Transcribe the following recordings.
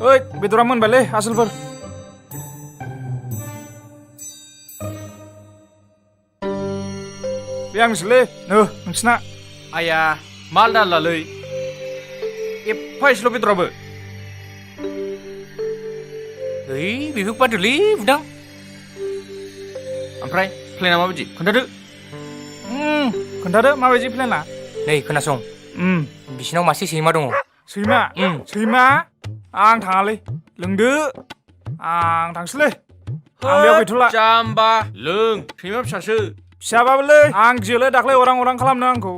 ओइ बेदरा मोनबायलै आसोलफोर बे आंसोलै नोंसिना आया माल दालालै एफा एसेल' बेदराबो बेखौ बादोलै बुदां ओमफ्राय प्लेना माबायदि खोन्थादो खोन्थादो माबायदि प्लेना नै खोनासं बिसिनाव मासे सैमा दङ सैमा सैमा आं थाङालै लोंदो आं थांसैलै आं बेयाव गैथ'ला जाम्बा लों सैमा फिसासो फिसाबाबोलै आं गियोलै दाख्लै अरां खालामनो आंखौ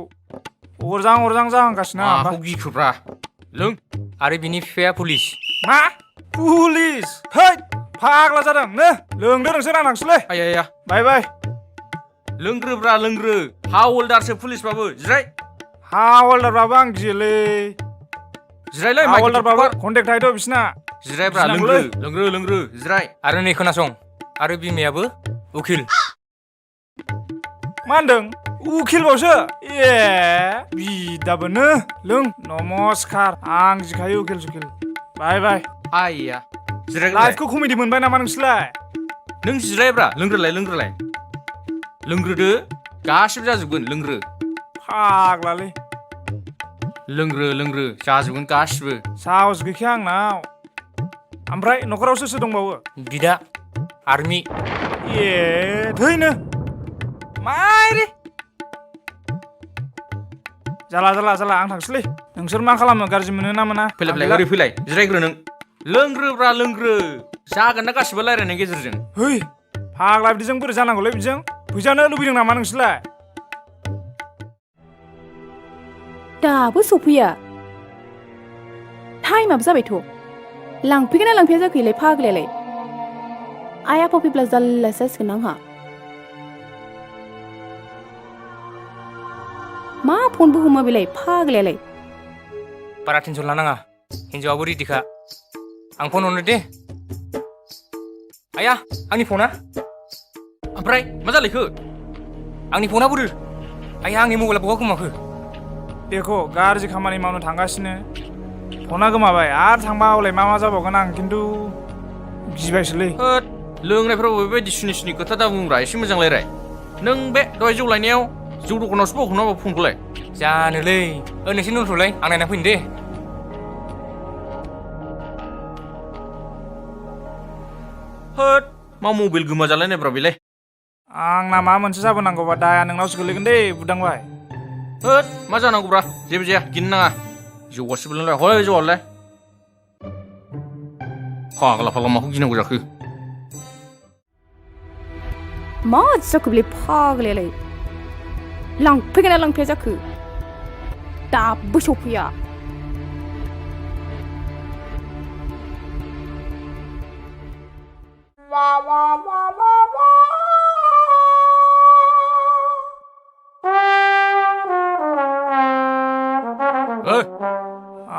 अरजां जाहांगासिनो माखौ गिखोब्रा लों आरो बिनि बिफाया पुलिस मा पुलिस है फाग्ला जादों लोंदो नोंसोर आं थांसैलै आया बाय लोंग्रोब्रा लोंग्रो हावलदारसो पुलिसबाबो जिराय हावलदारबाबो आं गियोलै जिरायलै हावलदारबाबो कन्टेक्ट थायोथ' बिसिना जिरायब्रा लोंग्रो जिराय आरो नै खोनासं आरो बिमायाबो उखिल मा होनदों उखिलबावसो ए बिदाबोनो लों नमस्कार आं जिखायो उखिल सुखिल बाय आइया जिरायग्रोलाय लाइफखौ कमेडि मोनबाय नामा नोंसोरलाय नों जिरायब्रा लोंग्रोलाय लोंग्रोदो गासिबो जाजोबगोन लोंग्रो फाग्लालै लोंग्रो जाजोबगोन गासिबो साहस गैखाया आंनाव ओमफ्राय न'खराव सोर दंबावो बिदा आर्मि ए थैनो मारै जाला आं थांसैलै नोंसोर मा खालामो गाज्रि मोनो ना मोना ओरै फैलाय जिरायग्रो नों लोंग्रोब्रा जागोन ना गासिबो रायलायनायनि गेजेरजों है फाग्ला बिदिजों बोरै जानांगौलै बिदिजों फैजानो लुबैदों नामा नोंसोरलाय दाबो सफैया टाइमाबो जाबायथ' लांफैगोन ना लांफैया जाखैलाय फाग्लायालाय आइ आफा फैब्ला जाल्लासो जासिगोन आंहा मा फनबो हमा बेलाय फाग्लायालाय बारा टेनसन लानाङा हिन्जावाबो रेडिखा आं फन हरनो दे आया आंनि फना ओमफ्राय मा जालायखो आंनि फना बोरो आया आंनि मबाइला बहा गोमाखो देखो गाज्रि खामानि मावनो थांगासिनो फना गोमाबाय आरो थांबा हले मा जाबावगोन आं खिन्थु गिबायसोलै होद लोंनायफ्राव बेबायदि सुनि खोथा दा बुंब्रा एसे मोजां रायलाय नों बे दहाय जौ लायनायाव जौ दखानावसो बावखौना फनखौलाय जानोलै नोंसोर दोनथ'लाय आं नायना फैनो दे होद मा मबाइल गोमाजालायनायब्रा बेलाय आंना माबा मोनसे जाबोनांगौबा दाया नोंनावसो गोलैगोन दे बुदांबाय होद मा जानांगौब्रा जेबो जाया गिनो नाङा जौगासिबो लोंलाय हय जौआलाय फाग्ला माखौ गिनांगौ जाखो मा जाखो बेलाय फाग्लायालाय लांफैगोन ना लांफैया जाखो दाबो सफैया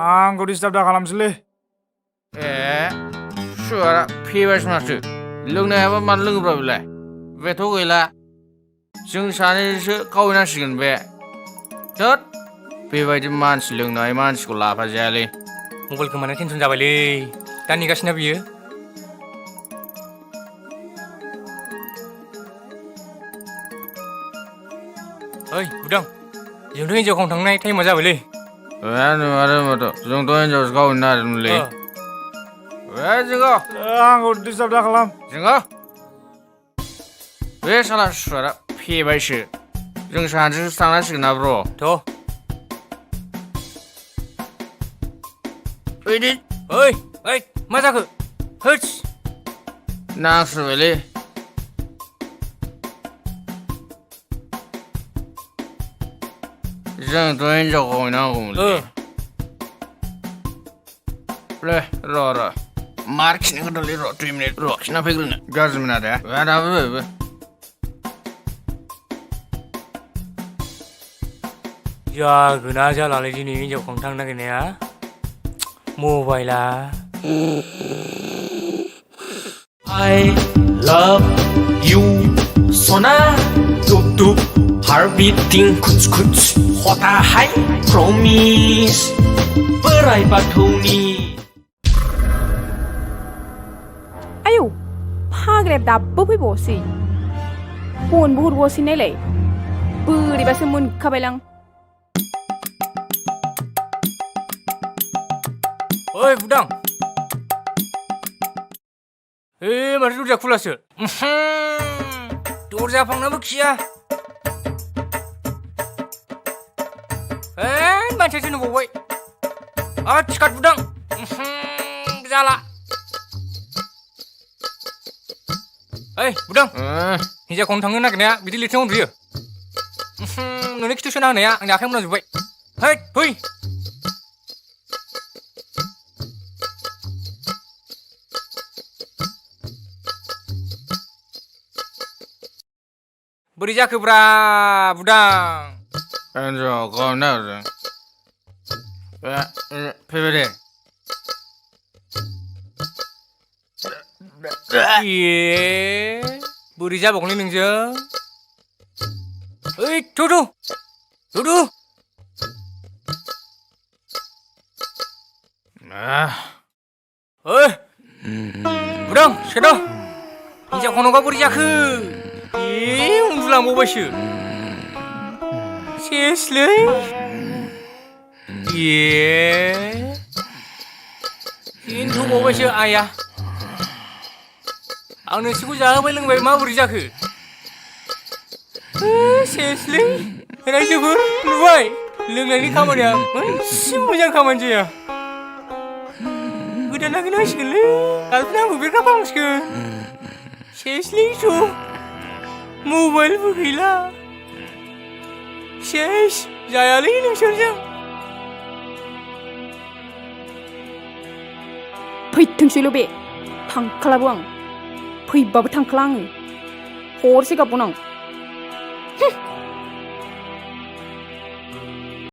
आंखौ डिस्टार्ब दा खालामसैलै सुवारा फेबायसो माथो लोंनो हायाबा मानो लोङोब्रा बेलाय बेथ' गैला जों सानैसो खावैनांसिगोन बे थोद बेबायदि मानसि लोंनाय मानसिखौ लाफा जायालै मबाइल गोमानाय टेनसन जाबायलै दा नेगासिनो बियो ओइ बुदां जोंथ' हिन्जावखौनो थांनाय टाइमा जाबायलै जोंथ' हिन्जावसो गावहैनो नागिरदोंमोनलै जोंगा आंखौ डिस्टार्ब दा खालाम जोंगा बे साला सुवारा फेबायसो जों सानैसो थांनांसिगोन ना ब्र' ओइ मा जाखो होस नांस्रबायलै जोंथ' हिन्जावखौ हैनांगौमोनलै र' मार खिनो होदोंलै र' 2 मिनिट र' खिना फैग्रोनो गाज्रि मोना दे दाबो जागोना जालालै दिनै हिन्जावखौनो थांनो नागिरनाया मबाइला I love you सना दुब दुब heart beating कुछ कुछ होता है promise बोराइ बाथौनि फाग्लाया दाबो फैबावसै बनबो हरबावसै नायलाय बोरैबासो मोनखाबायलां ओइ बुदां माथो दरजा खुलासो दरजा फांनाबो खिया मानसियासो नुबावबाय थिखाट बुदां जाला ओइ बुदां हिन्जावखौनो थांनो नागिरनाया बिदि लेथ्रायाव उन्दुयो नोंनि खिथु सोना होनाया आंनि आखाइ मोनामजोब्बाय है फै बोरै जाखोब्रा बुदां हिन्जाव गावनो नागिरदों फैबाय दे बोरै जाबावगोनलै नोंजों ओइ थुदु ओइ बुदां सेद' हिन्जावखौ नंगा बोरै जाखो उन्दुलांबावबायसो सेसलै हिन्थुबावबायसो आया आं नोंसोरखौ जाहोबाय लोंबाय माबोरै जाखो सेसलै रायजोफोर नुबाय लोंनायनि खामानिया मोनसे मोजां खामानि जाया गोदान नागिरनांसिगोनलै गारफिन आंबो बेरगा फांसिगोन सेसलै ज' मबाइलबो गैला सेस जायालै नोंसोरजों फैथोंसैल' बे थांखालाबो आं फैबाबो थांखाला आङो हरसे गाबगोन आं